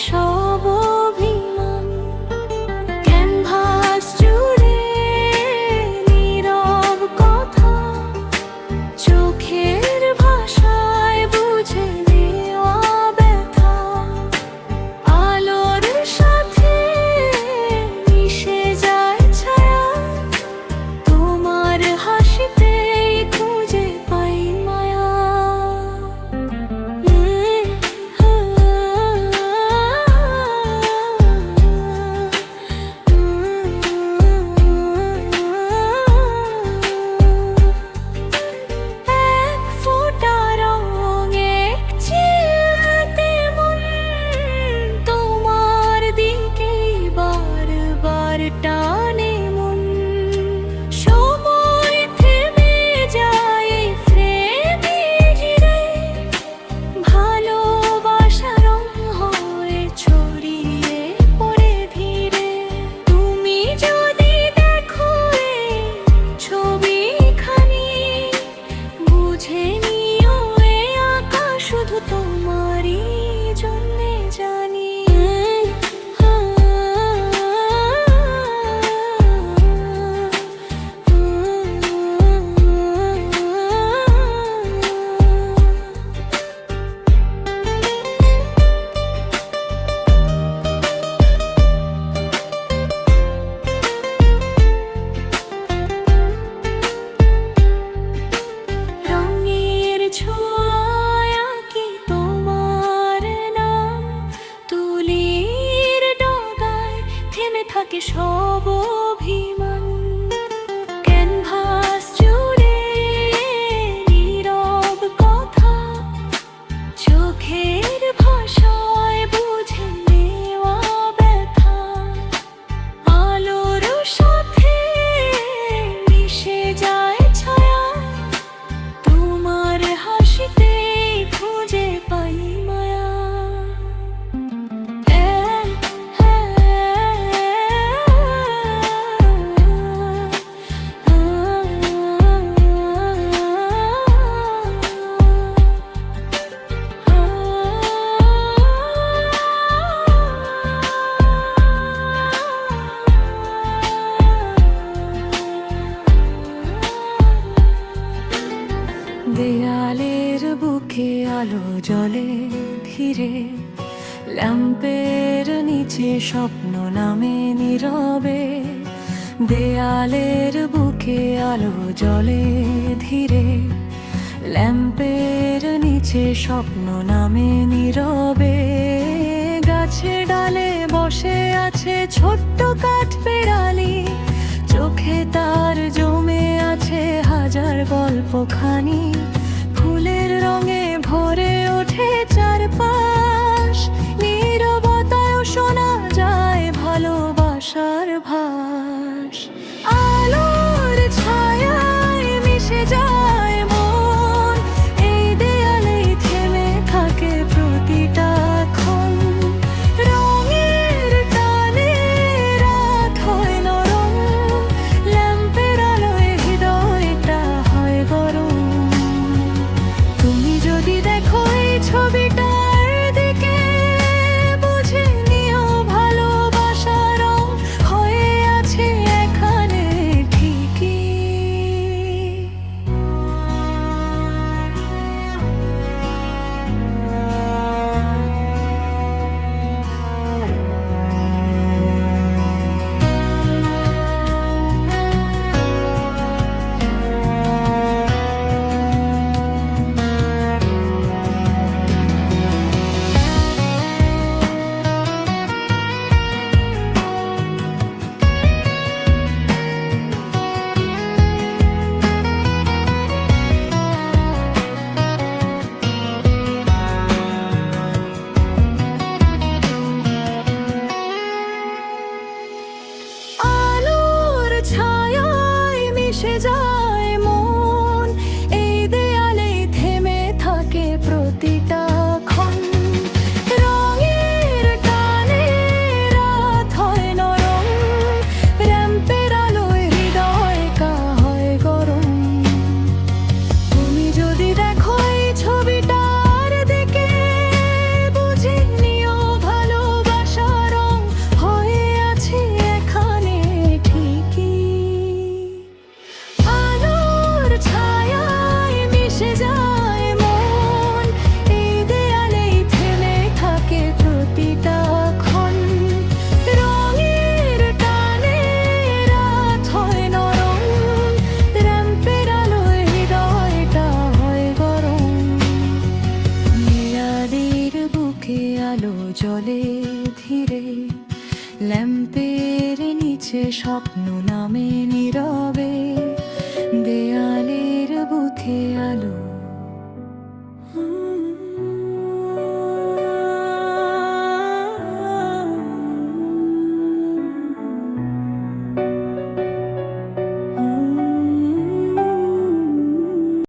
সব অভিমান। ক্যানভাস জুড়ে নীরব কথা, চোখের ভাষায় বুঝে নেওয়া ব্যথা। আলোর সাথে মিশে যায় ছায়া, তোমার হাসিতেই খুঁজে পাই মায়া। এক ফোঁটা রং এক চিলতে মন, তোমার দিকেই বারবার টানে মন। সময় থেমে যায় এই ফ্রেমে ঘিরে, ভালোবাসা রং হয়ে ছড়িয়ে পড়ে ধীরে। তুমি যদি দেখো এই ছবিখানি, বুঝে নিও এ আঁকা শুধু তোমারই জন্যে জানি। রঙের ছোঁয়ায় আঁকি তোমার নাম, তুলির ডগায় থেমে থাকে সব অভিমান। ক্যানভাস জুড়ে নীরব কথা, চোখের ভাষায় বুঝে নেওয়া ব্যথা। আলোর সাথে মিশে যায় ছায়া, তোমার হাসিতেই খুঁজে পাই মায়া। দেয়ালের বুকে আলো জ্বলে ধীরে, ল্যাম্পের নিচে স্বপ্ন নামে নীরবে। দেয়ালের বুকে আলো জ্বলে ধীরে, ল্যাম্পের নিচে স্বপ্ন নামে নীরবে। গাছে ডালে বসে আছে ছোট্ট কাঠ বেড়ালি, চোখে তার জমে আছে হাজার গল্পখানি। ফুলের রঙে ভরে ওঠে চারপাশ, নীরবতায়ও শোনা যায় ভালোবাসার ভাস। আলোর ছায়ায় মিশে যায় মন, এই দেয়ালেই থেমে থাকে প্রতিটা ক্ষণ। রঙের টানে রাত হয় নরম, ল্যাম্পের আলোয় হৃদয়টা হয় গরম। তুমি যদি দেখো এই জলে ধীরে, ল্যাম্পের নিচে স্বপ্ন নামে নীরবে, দেয়ালের বুকে আলো